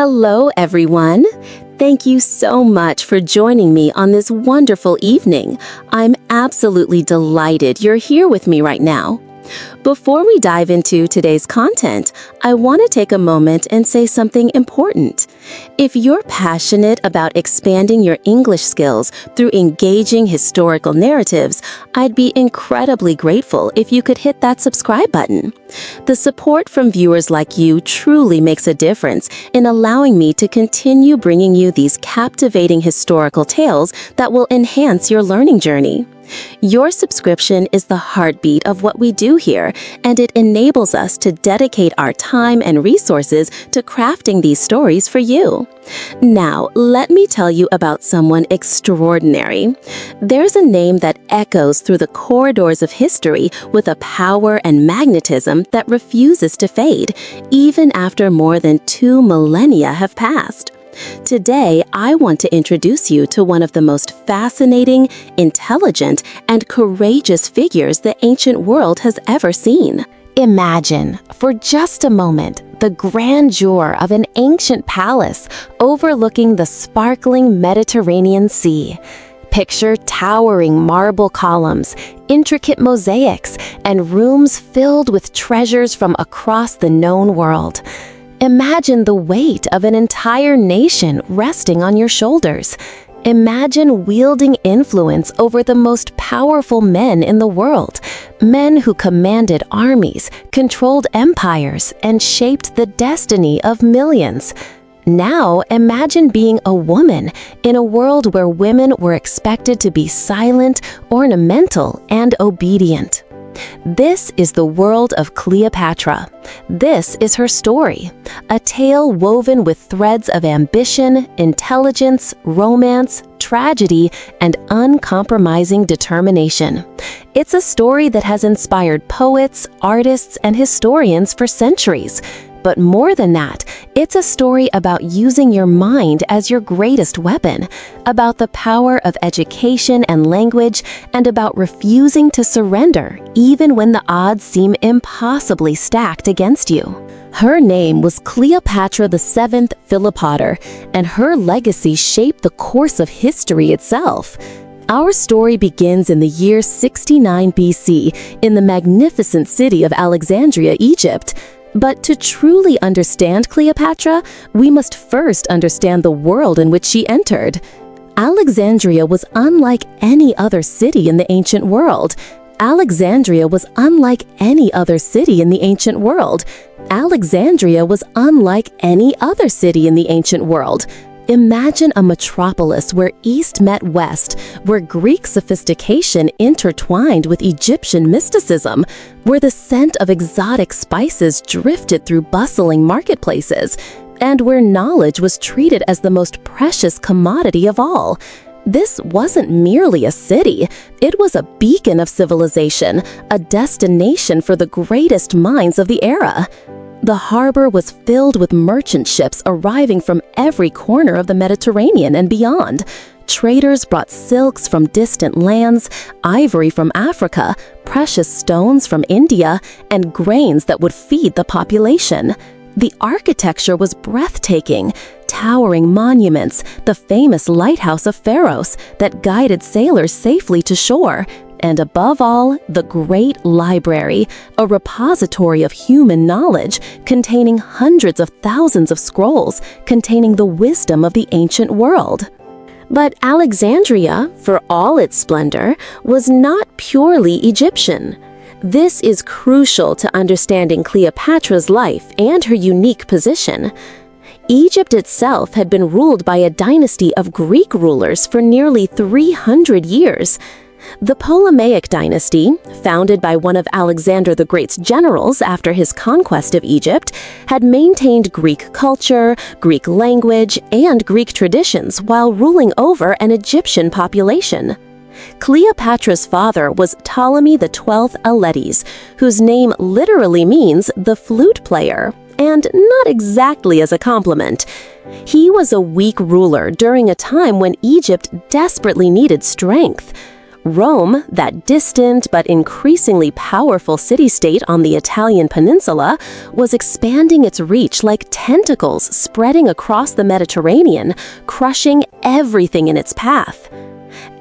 Hello, everyone. Thank you so much for joining me on this wonderful evening. I'm absolutely delighted you're here with me right now. Before we dive into today's content, I want to take a moment and say something important. If you're passionate about expanding your English skills through engaging historical narratives, I'd be incredibly grateful if you could hit that subscribe button. The support from viewers like you truly makes a difference in allowing me to continue bringing you these captivating historical tales that will enhance your learning journey. Your subscription is the heartbeat of what we do here, and it enables us to dedicate our time and resources to crafting these stories for you. Now, let me tell you about someone extraordinary. There's a name that echoes through the corridors of history with a power and magnetism that refuses to fade, even after more than 2 millennia have passed. Today, I want to introduce you to one of the most fascinating, intelligent, and courageous figures the ancient world has ever seen. Imagine, for just a moment, the grandeur of an ancient palace overlooking the sparkling Mediterranean Sea. Picture towering marble columns, intricate mosaics, and rooms filled with treasures from across the known world. Imagine the weight of an entire nation resting on your shoulders. Imagine wielding influence over the most powerful men in the world, men who commanded armies, controlled empires, and shaped the destiny of millions. Now imagine being a woman in a world where women were expected to be silent, ornamental, and obedient. This is the world of Cleopatra. This is her story, a tale woven with threads of ambition, intelligence, romance, tragedy, and uncompromising determination. It's a story that has inspired poets, artists, and historians for centuries. But more than that, it's a story about using your mind as your greatest weapon, about the power of education and language, and about refusing to surrender even when the odds seem impossibly stacked against you. Her name was Cleopatra VII Philopator, and her legacy shaped the course of history itself. Our story begins in the year 69 BC in the magnificent city of Alexandria, Egypt. But to truly understand Cleopatra, we must first understand the world in which she entered. Alexandria was unlike any other city in the ancient world. Alexandria was unlike any other city in the ancient world. Alexandria was unlike any other city in the ancient world. Imagine a metropolis where East met West, where Greek sophistication intertwined with Egyptian mysticism, where the scent of exotic spices drifted through bustling marketplaces, and where knowledge was treated as the most precious commodity of all. This wasn't merely a city, it was a beacon of civilization, a destination for the greatest minds of the era. The harbor was filled with merchant ships arriving from every corner of the Mediterranean and beyond. Traders brought silks from distant lands, ivory from Africa, precious stones from India, and grains that would feed the population. The architecture was breathtaking. Towering monuments, the famous lighthouse of Pharaoh that guided sailors safely to shore, and above all, the great library, a repository of human knowledge containing hundreds of thousands of scrolls containing the wisdom of the ancient world. But Alexandria, for all its splendor, was not purely Egyptian. This is crucial to understanding Cleopatra's life and her unique position. Egypt itself had been ruled by a dynasty of Greek rulers for nearly 300 years. The Ptolemaic dynasty, founded by one of Alexander the Great's generals after his conquest of Egypt, had maintained Greek culture, Greek language, and Greek traditions while ruling over an Egyptian population. Cleopatra's father was Ptolemy XII Auletes, whose name literally means the flute player, and not exactly as a compliment. He was a weak ruler during a time when Egypt desperately needed strength. Rome, that distant but increasingly powerful city-state on the Italian peninsula, was expanding its reach like tentacles spreading across the Mediterranean, crushing everything in its path.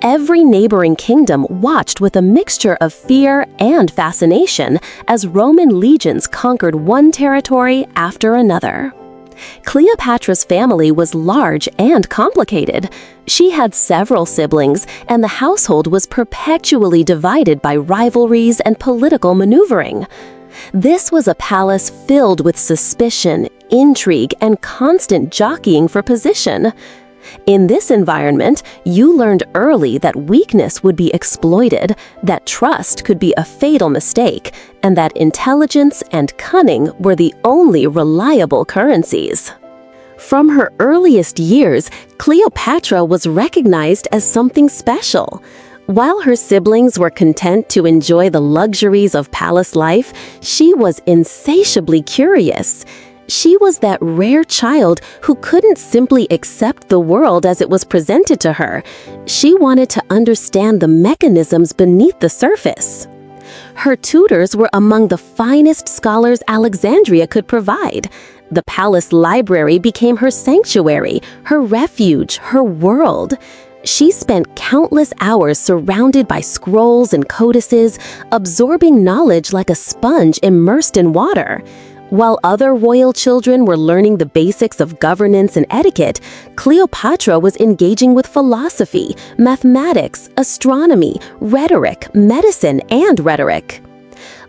Every neighboring kingdom watched with a mixture of fear and fascination as Roman legions conquered one territory after another. Cleopatra's family was large and complicated. She had several siblings, and the household was perpetually divided by rivalries and political maneuvering. This was a palace filled with suspicion, intrigue, and constant jockeying for position. In this environment, you learned early that weakness would be exploited, that trust could be a fatal mistake, and that intelligence and cunning were the only reliable currencies. From her earliest years, Cleopatra was recognized as something special. While her siblings were content to enjoy the luxuries of palace life, she was insatiably curious. She was that rare child who couldn't simply accept the world as it was presented to her. She wanted to understand the mechanisms beneath the surface. Her tutors were among the finest scholars Alexandria could provide. The palace library became her sanctuary, her refuge, her world. She spent countless hours surrounded by scrolls and codices, absorbing knowledge like a sponge immersed in water. While other royal children were learning the basics of governance and etiquette, Cleopatra was engaging with philosophy, mathematics, astronomy, rhetoric, medicine, and rhetoric.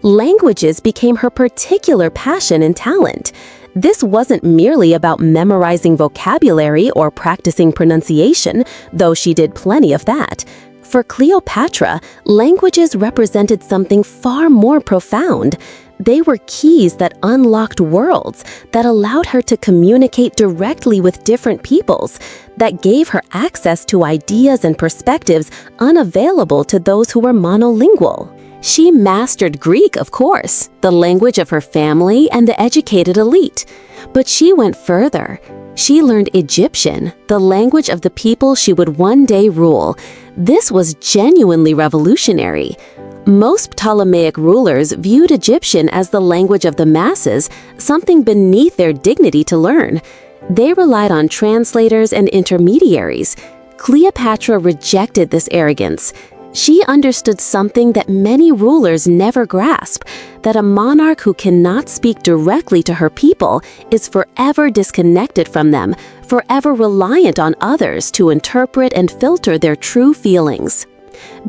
Languages became her particular passion and talent. This wasn't merely about memorizing vocabulary or practicing pronunciation, though she did plenty of that. For Cleopatra, languages represented something far more profound. They were keys that unlocked worlds, that allowed her to communicate directly with different peoples, that gave her access to ideas and perspectives unavailable to those who were monolingual. She mastered Greek, of course, the language of her family and the educated elite. But she went further. She learned Egyptian, the language of the people she would one day rule. This was genuinely revolutionary. Most Ptolemaic rulers viewed Egyptian as the language of the masses, something beneath their dignity to learn. They relied on translators and intermediaries. Cleopatra rejected this arrogance. She understood something that many rulers never grasp, that a monarch who cannot speak directly to her people is forever disconnected from them, forever reliant on others to interpret and filter their true feelings.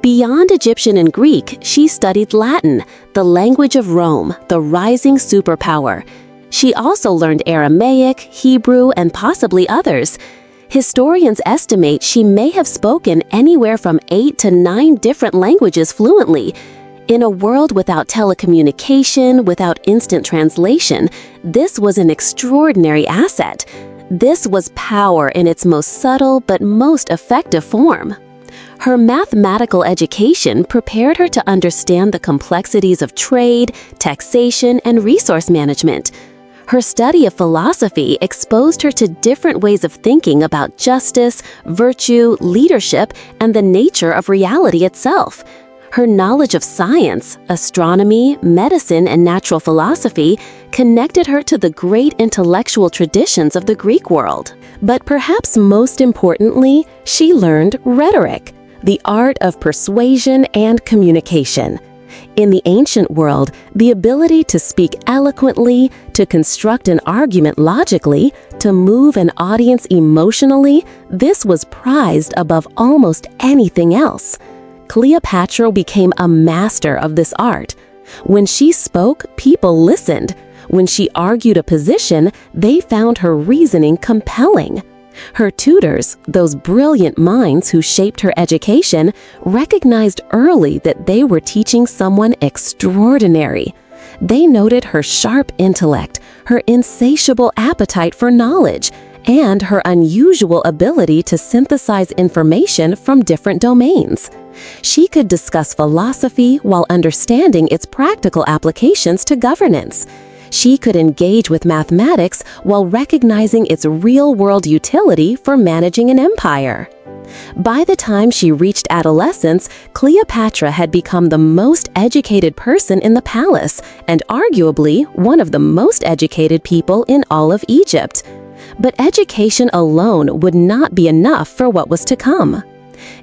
Beyond Egyptian and Greek, she studied Latin, the language of Rome, the rising superpower. She also learned Aramaic, Hebrew, and possibly others. Historians estimate she may have spoken anywhere from 8 to 9 different languages fluently. In a world without telecommunication, without instant translation, this was an extraordinary asset. This was power in its most subtle but most effective form. Her mathematical education prepared her to understand the complexities of trade, taxation, and resource management. Her study of philosophy exposed her to different ways of thinking about justice, virtue, leadership, and the nature of reality itself. Her knowledge of science, astronomy, medicine, and natural philosophy connected her to the great intellectual traditions of the Greek world. But perhaps most importantly, she learned rhetoric, the art of persuasion and communication. In the ancient world, the ability to speak eloquently, to construct an argument logically, to move an audience emotionally, this was prized above almost anything else. Cleopatra became a master of this art. When she spoke, people listened. When she argued a position, they found her reasoning compelling. Her tutors, those brilliant minds who shaped her education, recognized early that they were teaching someone extraordinary. They noted her sharp intellect, her insatiable appetite for knowledge, and her unusual ability to synthesize information from different domains. She could discuss philosophy while understanding its practical applications to governance. She could engage with mathematics while recognizing its real-world utility for managing an empire. By the time she reached adolescence, Cleopatra had become the most educated person in the palace and arguably one of the most educated people in all of Egypt. But education alone would not be enough for what was to come.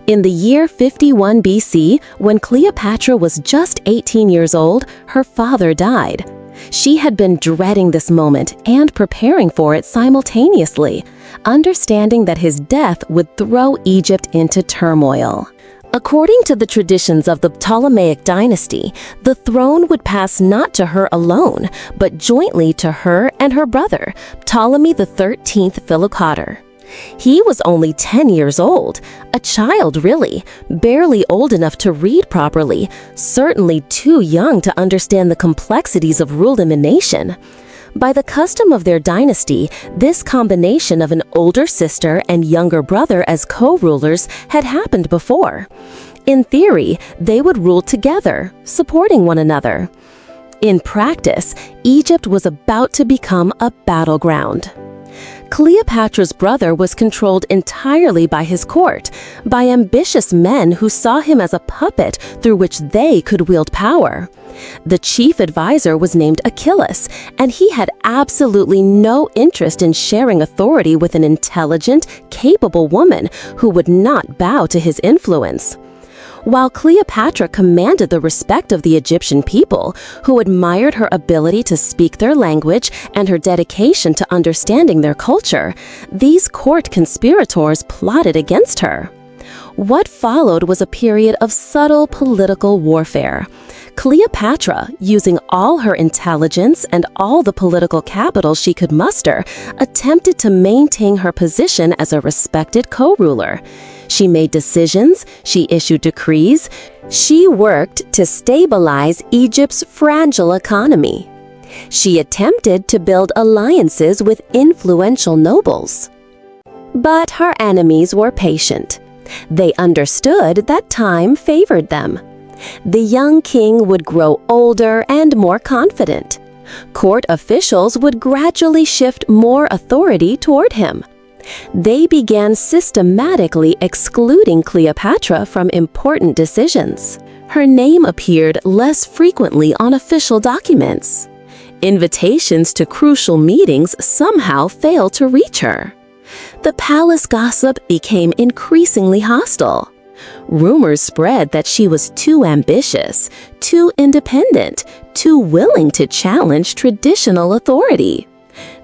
In the year 51 BC, when Cleopatra was just 18 years old, her father died. She had been dreading this moment and preparing for it simultaneously, understanding that his death would throw Egypt into turmoil. According to the traditions of the Ptolemaic dynasty, the throne would pass not to her alone, but jointly to her and her brother, Ptolemy XIII Philopator. He was only 10 years old, a child really, barely old enough to read properly, certainly too young to understand the complexities of ruling a nation. By the custom of their dynasty, this combination of an older sister and younger brother as co-rulers had happened before. In theory, they would rule together, supporting one another. In practice, Egypt was about to become a battleground. Cleopatra's brother was controlled entirely by his court, by ambitious men who saw him as a puppet through which they could wield power. The chief advisor was named Achilles, and he had absolutely no interest in sharing authority with an intelligent, capable woman who would not bow to his influence. While Cleopatra commanded the respect of the Egyptian people, who admired her ability to speak their language and her dedication to understanding their culture, these court conspirators plotted against her. What followed was a period of subtle political warfare. Cleopatra, using all her intelligence and all the political capital she could muster, attempted to maintain her position as a respected co-ruler. She made decisions, she issued decrees, she worked to stabilize Egypt's fragile economy. She attempted to build alliances with influential nobles. But her enemies were patient. They understood that time favored them. The young king would grow older and more confident. Court officials would gradually shift more authority toward him. They began systematically excluding Cleopatra from important decisions. Her name appeared less frequently on official documents. Invitations to crucial meetings somehow failed to reach her. The palace gossip became increasingly hostile. Rumors spread that she was too ambitious, too independent, too willing to challenge traditional authority.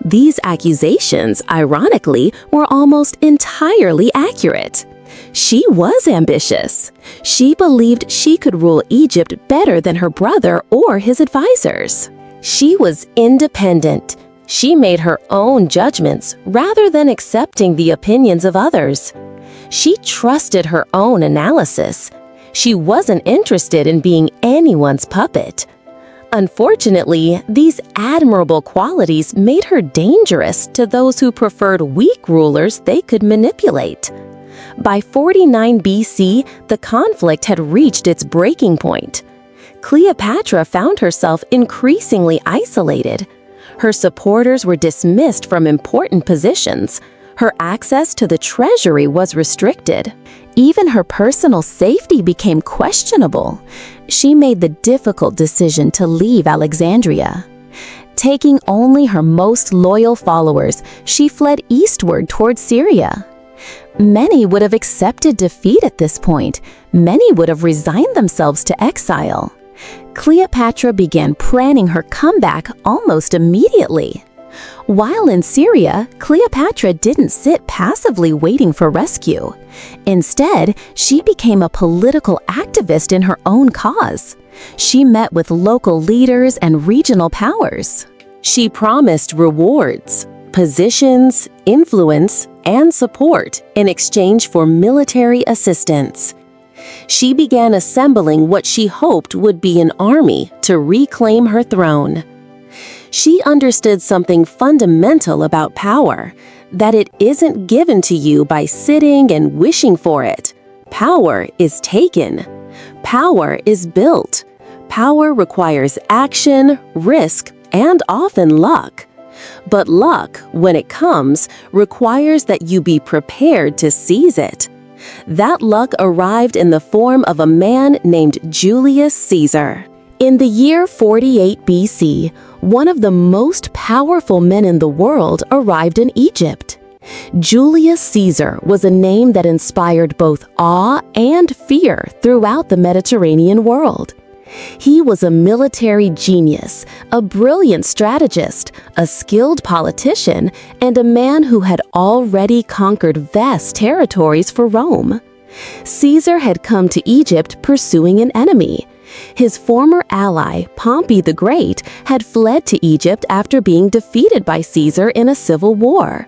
These accusations, ironically, were almost entirely accurate. She was ambitious. She believed she could rule Egypt better than her brother or his advisors. She was independent. She made her own judgments rather than accepting the opinions of others. She trusted her own analysis. She wasn't interested in being anyone's puppet. Unfortunately, these admirable qualities made her dangerous to those who preferred weak rulers they could manipulate. By 49 BC, the conflict had reached its breaking point. Cleopatra found herself increasingly isolated. Her supporters were dismissed from important positions. Her access to the treasury was restricted. Even her personal safety became questionable. She made the difficult decision to leave Alexandria. Taking only her most loyal followers, she fled eastward toward Syria. Many would have accepted defeat at this point. Many would have resigned themselves to exile. Cleopatra began planning her comeback almost immediately. While in Syria, Cleopatra didn't sit passively waiting for rescue. Instead, she became a political activist in her own cause. She met with local leaders and regional powers. She promised rewards, positions, influence, and support in exchange for military assistance. She began assembling what she hoped would be an army to reclaim her throne. She understood something fundamental about power, that it isn't given to you by sitting and wishing for it. Power is taken. Power is built. Power requires action, risk, and often luck. But luck, when it comes, requires that you be prepared to seize it. That luck arrived in the form of a man named Julius Caesar. In the year 48 BC, one of the most powerful men in the world arrived in Egypt. Julius Caesar was a name that inspired both awe and fear throughout the Mediterranean world. He was a military genius, a brilliant strategist, a skilled politician, and a man who had already conquered vast territories for Rome. Caesar had come to Egypt pursuing an enemy. His former ally, Pompey the Great, had fled to Egypt after being defeated by Caesar in a civil war.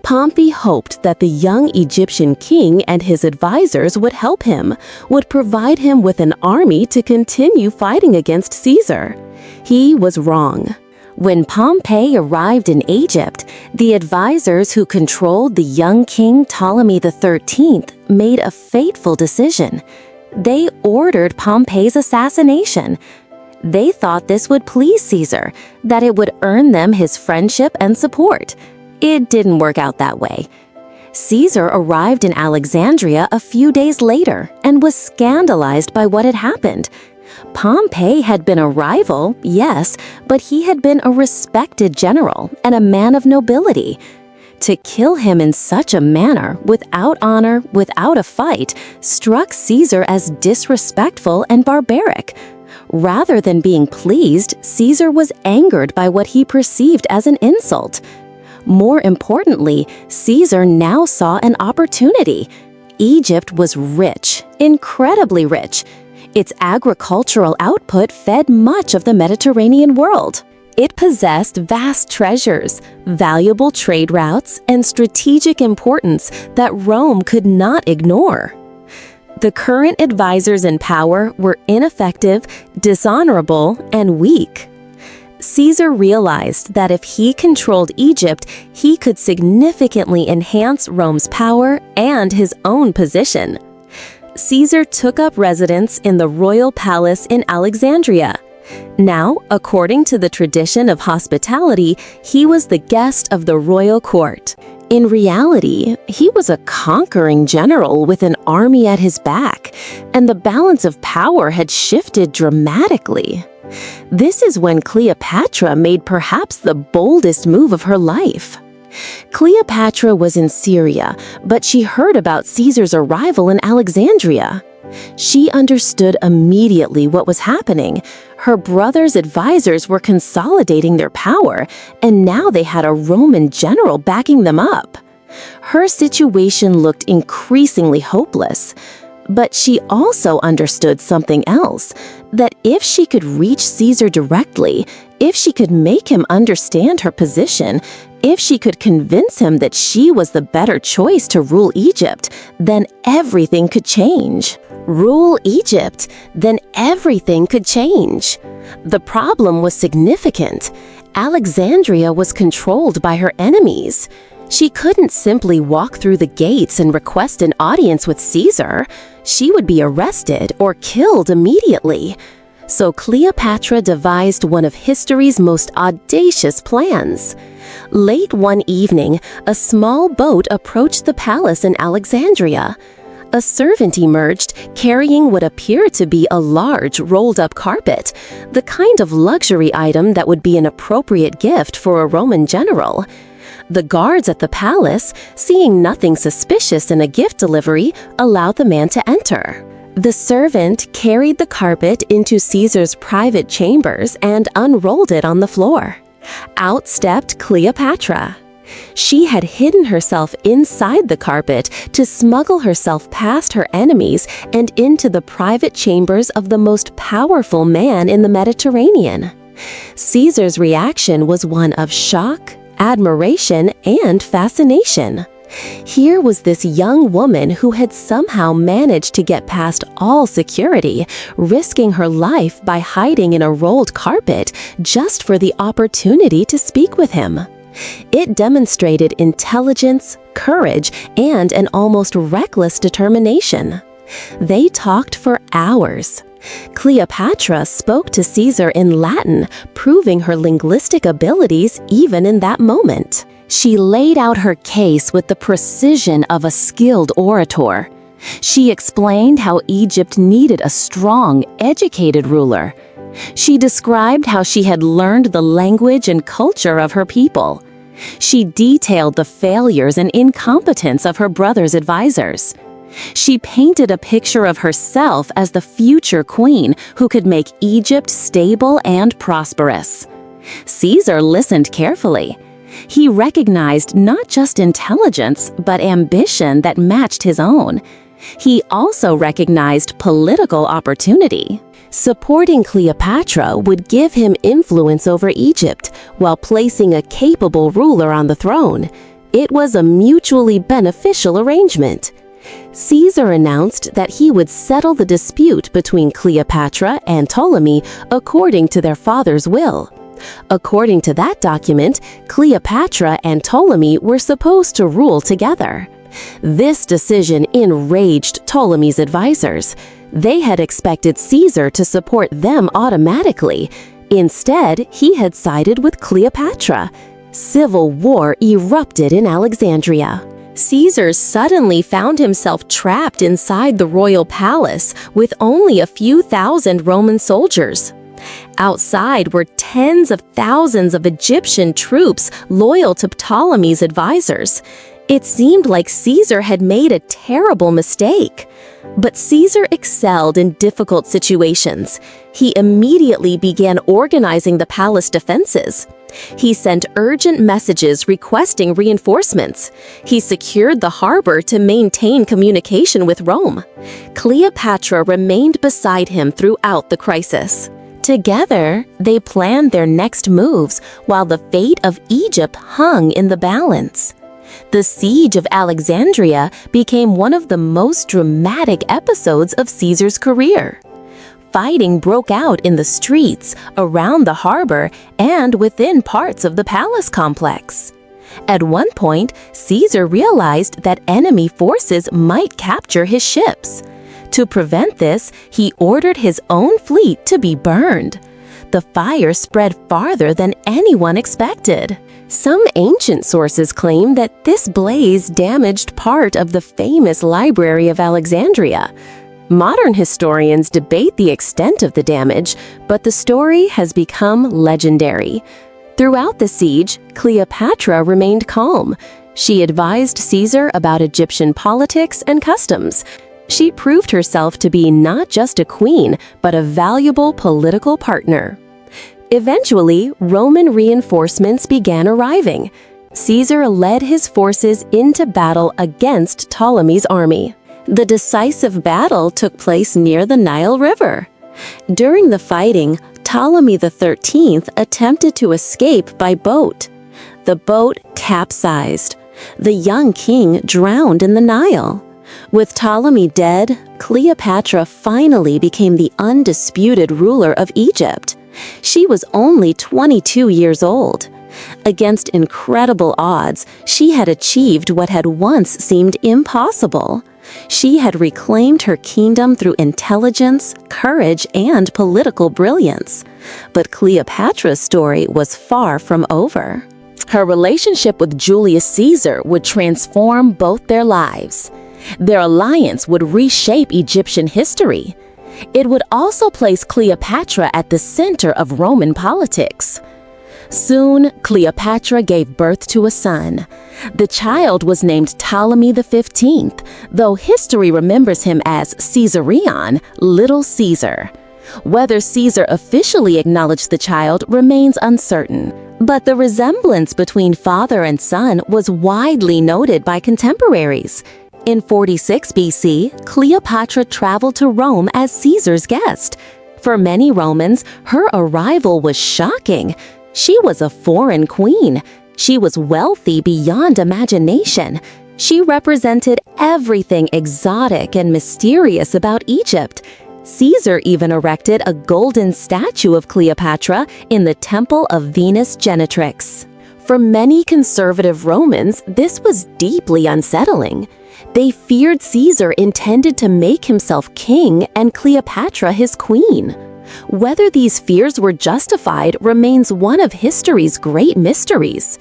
Pompey hoped that the young Egyptian king and his advisors would help him, would provide him with an army to continue fighting against Caesar. He was wrong. When Pompey arrived in Egypt, the advisors who controlled the young king Ptolemy XIII made a fateful decision. They ordered Pompey's assassination. They thought this would please Caesar, that it would earn them his friendship and support. It didn't work out that way. Caesar arrived in Alexandria a few days later and was scandalized by what had happened. Pompey had been a rival, yes, but he had been a respected general and a man of nobility. To kill him in such a manner, without honor, without a fight, struck Caesar as disrespectful and barbaric. Rather than being pleased, Caesar was angered by what he perceived as an insult. More importantly, Caesar now saw an opportunity. Egypt was rich, incredibly rich. Its agricultural output fed much of the Mediterranean world. It possessed vast treasures, valuable trade routes, and strategic importance that Rome could not ignore. The current advisors in power were ineffective, dishonorable, and weak. Caesar realized that if he controlled Egypt, he could significantly enhance Rome's power and his own position. Caesar took up residence in the royal palace in Alexandria. Now, according to the tradition of hospitality, he was the guest of the royal court. In reality, he was a conquering general with an army at his back, and the balance of power had shifted dramatically. This is when Cleopatra made perhaps the boldest move of her life. Cleopatra was in Syria, but she heard about Caesar's arrival in Alexandria. She understood immediately what was happening. Her brother's advisors were consolidating their power, and now they had a Roman general backing them up. Her situation looked increasingly hopeless. But she also understood something else, that if she could reach Caesar directly, if she could make him understand her position, if she could convince him that she was the better choice to rule Egypt, then everything could change. Rule Egypt, then everything could change. The problem was significant. Alexandria was controlled by her enemies. She couldn't simply walk through the gates and request an audience with Caesar. She would be arrested or killed immediately. So Cleopatra devised one of history's most audacious plans. Late one evening, a small boat approached the palace in Alexandria. A servant emerged, carrying what appeared to be a large rolled-up carpet, the kind of luxury item that would be an appropriate gift for a Roman general. The guards at the palace, seeing nothing suspicious in a gift delivery, allowed the man to enter. The servant carried the carpet into Caesar's private chambers and unrolled it on the floor. Out stepped Cleopatra. She had hidden herself inside the carpet to smuggle herself past her enemies and into the private chambers of the most powerful man in the Mediterranean. Caesar's reaction was one of shock, admiration, and fascination. Here was this young woman who had somehow managed to get past all security, risking her life by hiding in a rolled carpet just for the opportunity to speak with him. It demonstrated intelligence, courage, and an almost reckless determination. They talked for hours. Cleopatra spoke to Caesar in Latin, proving her linguistic abilities even in that moment. She laid out her case with the precision of a skilled orator. She explained how Egypt needed a strong, educated ruler. She described how she had learned the language and culture of her people. She detailed the failures and incompetence of her brother's advisors. She painted a picture of herself as the future queen who could make Egypt stable and prosperous. Caesar listened carefully. He recognized not just intelligence, but ambition that matched his own. He also recognized political opportunity. Supporting Cleopatra would give him influence over Egypt while placing a capable ruler on the throne. It was a mutually beneficial arrangement. Caesar announced that he would settle the dispute between Cleopatra and Ptolemy according to their father's will. According to that document, Cleopatra and Ptolemy were supposed to rule together. This decision enraged Ptolemy's advisors. They had expected Caesar to support them automatically. Instead, he had sided with Cleopatra. Civil war erupted in Alexandria. Caesar suddenly found himself trapped inside the royal palace with only a few thousand Roman soldiers. Outside were tens of thousands of Egyptian troops loyal to Ptolemy's advisors. It seemed like Caesar had made a terrible mistake. But Caesar excelled in difficult situations. He immediately began organizing the palace defenses. He sent urgent messages requesting reinforcements. He secured the harbor to maintain communication with Rome. Cleopatra remained beside him throughout the crisis. Together, they planned their next moves while the fate of Egypt hung in the balance. The siege of Alexandria became one of the most dramatic episodes of Caesar's career. Fighting broke out in the streets, around the harbor, and within parts of the palace complex. At one point, Caesar realized that enemy forces might capture his ships. To prevent this, he ordered his own fleet to be burned. The fire spread farther than anyone expected. Some ancient sources claim that this blaze damaged part of the famous Library of Alexandria. Modern historians debate the extent of the damage, but the story has become legendary. Throughout the siege, Cleopatra remained calm. She advised Caesar about Egyptian politics and customs. She proved herself to be not just a queen, but a valuable political partner. Eventually, Roman reinforcements began arriving. Caesar led his forces into battle against Ptolemy's army. The decisive battle took place near the Nile River. During the fighting, Ptolemy XIII attempted to escape by boat. The boat capsized. The young king drowned in the Nile. With Ptolemy dead, Cleopatra finally became the undisputed ruler of Egypt. She was only 22 years old. Against incredible odds, she had achieved what had once seemed impossible. She had reclaimed her kingdom through intelligence, courage, and political brilliance. But Cleopatra's story was far from over. Her relationship with Julius Caesar would transform both their lives. Their alliance would reshape Egyptian history. It would also place Cleopatra at the center of Roman politics. Soon, Cleopatra gave birth to a son. The child was named Ptolemy XV, though history remembers him as Caesarion, Little Caesar. Whether Caesar officially acknowledged the child remains uncertain, but the resemblance between father and son was widely noted by contemporaries. In 46 BC, Cleopatra traveled to Rome as Caesar's guest. For many Romans, her arrival was shocking. She was a foreign queen. She was wealthy beyond imagination. She represented everything exotic and mysterious about Egypt. Caesar even erected a golden statue of Cleopatra in the Temple of Venus Genetrix. For many conservative Romans, this was deeply unsettling. They feared Caesar intended to make himself king and Cleopatra his queen. Whether these fears were justified remains one of history's great mysteries.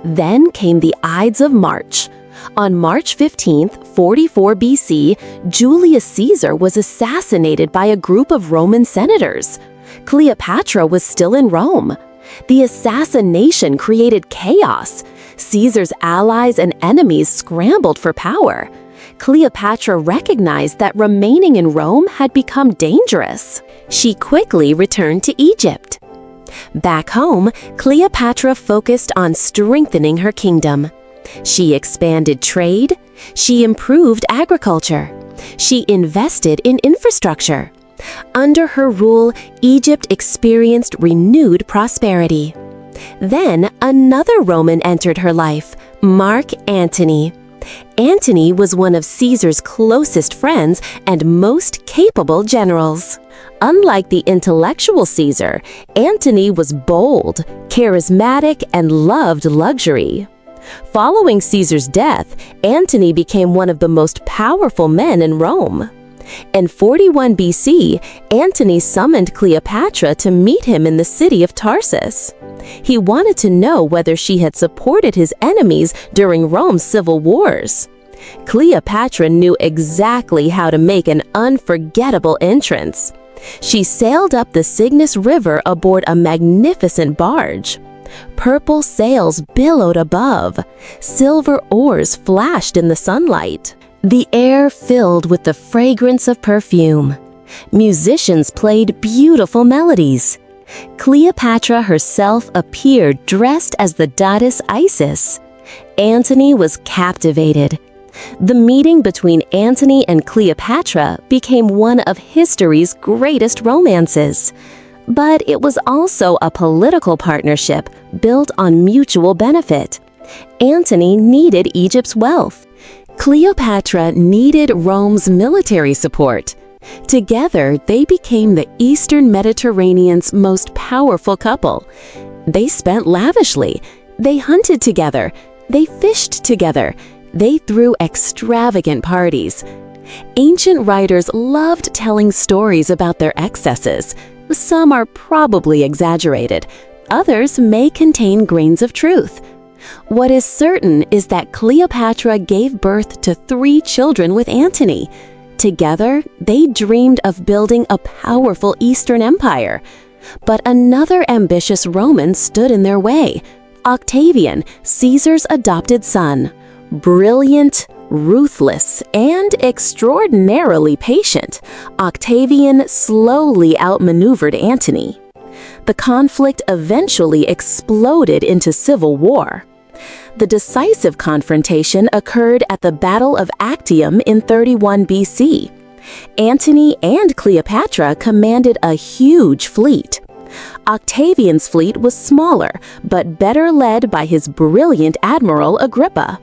Then came the Ides of March. On March 15th, 44 BC, Julius Caesar was assassinated by a group of Roman senators. Cleopatra was still in Rome. The assassination created chaos. Caesar's allies and enemies scrambled for power. Cleopatra recognized that remaining in Rome had become dangerous. She quickly returned to Egypt. Back home, Cleopatra focused on strengthening her kingdom. She expanded trade. She improved agriculture. She invested in infrastructure. Under her rule, Egypt experienced renewed prosperity. Then another Roman entered her life, Mark Antony. Antony was one of Caesar's closest friends and most capable generals. Unlike the intellectual Caesar, Antony was bold, charismatic, and loved luxury. Following Caesar's death, Antony became one of the most powerful men in Rome. In 41 BC, Antony summoned Cleopatra to meet him in the city of Tarsus. He wanted to know whether she had supported his enemies during Rome's civil wars. Cleopatra knew exactly how to make an unforgettable entrance. She sailed up the Cygnus River aboard a magnificent barge. Purple sails billowed above. Silver oars flashed in the sunlight. The air filled with the fragrance of perfume. Musicians played beautiful melodies. Cleopatra herself appeared dressed as the goddess Isis. Antony was captivated. The meeting between Antony and Cleopatra became one of history's greatest romances. But it was also a political partnership built on mutual benefit. Antony needed Egypt's wealth. Cleopatra needed Rome's military support. Together, they became the Eastern Mediterranean's most powerful couple. They spent lavishly. They hunted together. They fished together. They threw extravagant parties. Ancient writers loved telling stories about their excesses. Some are probably exaggerated. Others may contain grains of truth. What is certain is that Cleopatra gave birth to 3 children with Antony. Together, they dreamed of building a powerful Eastern empire. But another ambitious Roman stood in their way, Octavian, Caesar's adopted son. Brilliant, ruthless, and extraordinarily patient, Octavian slowly outmaneuvered Antony. The conflict eventually exploded into civil war. The decisive confrontation occurred at the Battle of Actium in 31 BC. Antony and Cleopatra commanded a huge fleet. Octavian's fleet was smaller, but better led by his brilliant admiral Agrippa.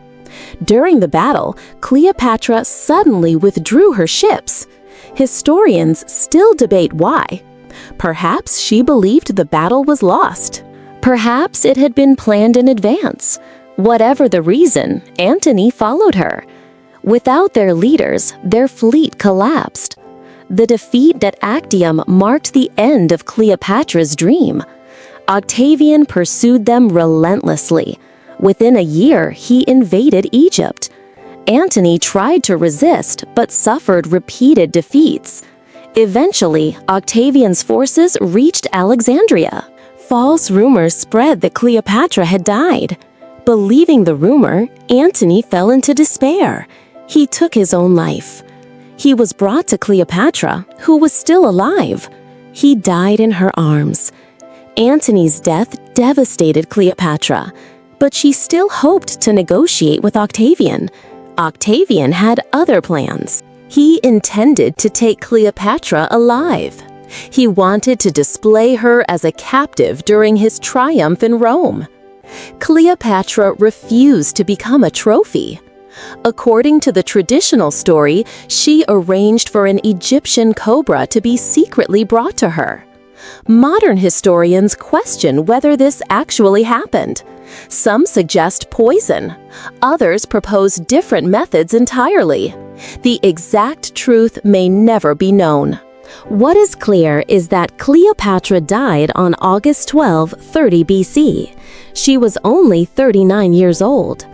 During the battle, Cleopatra suddenly withdrew her ships. Historians still debate why. Perhaps she believed the battle was lost. Perhaps it had been planned in advance. Whatever the reason, Antony followed her. Without their leaders, their fleet collapsed. The defeat at Actium marked the end of Cleopatra's dream. Octavian pursued them relentlessly. Within a year, he invaded Egypt. Antony tried to resist, but suffered repeated defeats. Eventually, Octavian's forces reached Alexandria. False rumors spread that Cleopatra had died. Believing the rumor, Antony fell into despair. He took his own life. He was brought to Cleopatra, who was still alive. He died in her arms. Antony's death devastated Cleopatra, but she still hoped to negotiate with Octavian. Octavian had other plans. He intended to take Cleopatra alive. He wanted to display her as a captive during his triumph in Rome. Cleopatra refused to become a trophy. According to the traditional story, she arranged for an Egyptian cobra to be secretly brought to her. Modern historians question whether this actually happened. Some suggest poison. Others propose different methods entirely. The exact truth may never be known. What is clear is that Cleopatra died on August 12, 30 BC. She was only 39 years old.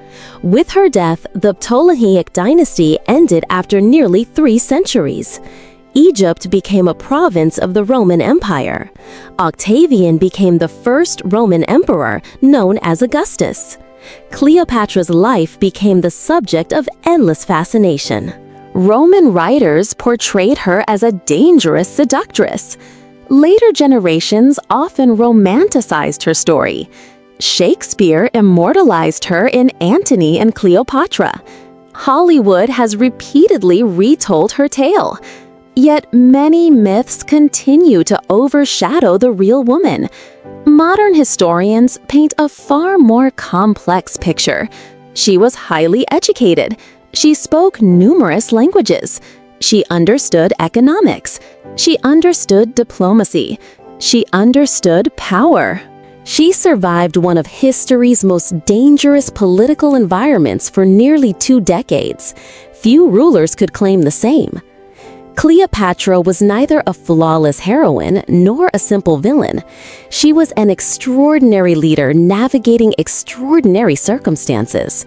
With her death, the Ptolemaic dynasty ended after nearly 3 centuries. Egypt became a province of the Roman Empire. Octavian became the first Roman emperor, known as Augustus. Cleopatra's life became the subject of endless fascination. Roman writers portrayed her as a dangerous seductress. Later generations often romanticized her story. Shakespeare immortalized her in Antony and Cleopatra. Hollywood has repeatedly retold her tale. Yet many myths continue to overshadow the real woman. Modern historians paint a far more complex picture. She was highly educated. She spoke numerous languages. She understood economics. She understood diplomacy. She understood power. She survived one of history's most dangerous political environments for nearly 2 decades. Few rulers could claim the same. Cleopatra was neither a flawless heroine nor a simple villain. She was an extraordinary leader navigating extraordinary circumstances.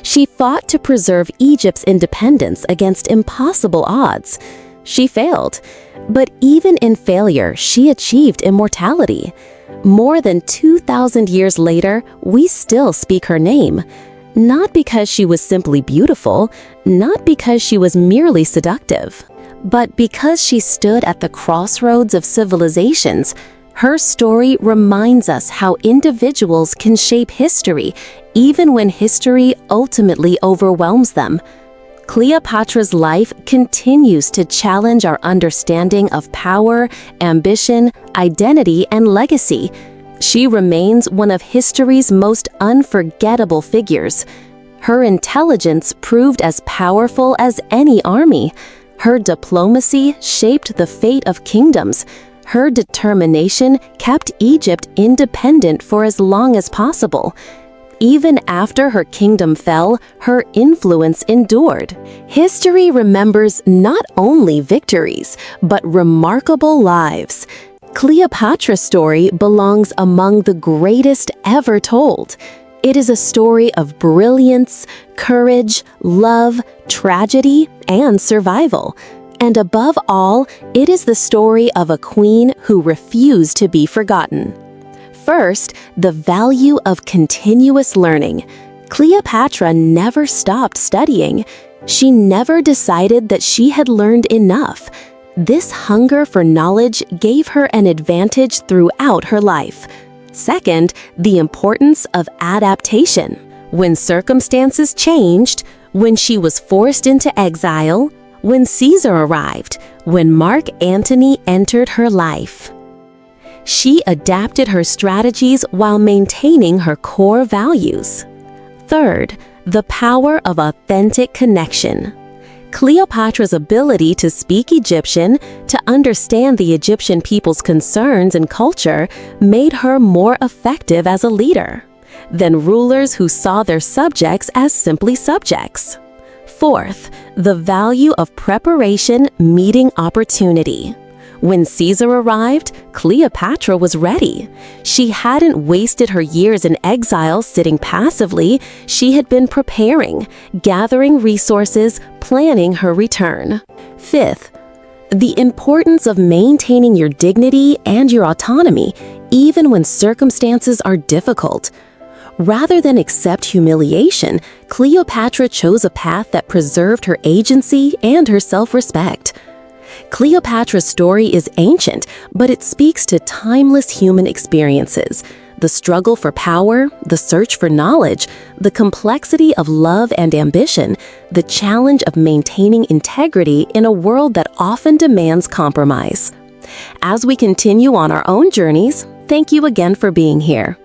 She fought to preserve Egypt's independence against impossible odds. She failed, but even in failure, she achieved immortality. More than 2,000 years later, we still speak her name. Not because she was simply beautiful, not because she was merely seductive, but because she stood at the crossroads of civilizations. Her story reminds us how individuals can shape history, even when history ultimately overwhelms them. Cleopatra's life continues to challenge our understanding of power, ambition, identity, and legacy. She remains one of history's most unforgettable figures. Her intelligence proved as powerful as any army. Her diplomacy shaped the fate of kingdoms. Her determination kept Egypt independent for as long as possible. Even after her kingdom fell, her influence endured. History remembers not only victories, but remarkable lives. Cleopatra's story belongs among the greatest ever told. It is a story of brilliance, courage, love, tragedy, and survival. And above all, it is the story of a queen who refused to be forgotten. First, the value of continuous learning. Cleopatra never stopped studying. She never decided that she had learned enough. This hunger for knowledge gave her an advantage throughout her life. Second, the importance of adaptation. When circumstances changed, when she was forced into exile, when Caesar arrived, when Mark Antony entered her life, she adapted her strategies while maintaining her core values. Third, the power of authentic connection. Cleopatra's ability to speak Egyptian, to understand the Egyptian people's concerns and culture, made her more effective as a leader than rulers who saw their subjects as simply subjects. Fourth, the value of preparation meeting opportunity. When Caesar arrived, Cleopatra was ready. She hadn't wasted her years in exile sitting passively. She had been preparing, gathering resources, planning her return. Fifth, the importance of maintaining your dignity and your autonomy, even when circumstances are difficult. Rather than accept humiliation, Cleopatra chose a path that preserved her agency and her self-respect. Cleopatra's story is ancient, but it speaks to timeless human experiences. The struggle for power, the search for knowledge, the complexity of love and ambition, the challenge of maintaining integrity in a world that often demands compromise. As we continue on our own journeys, thank you again for being here.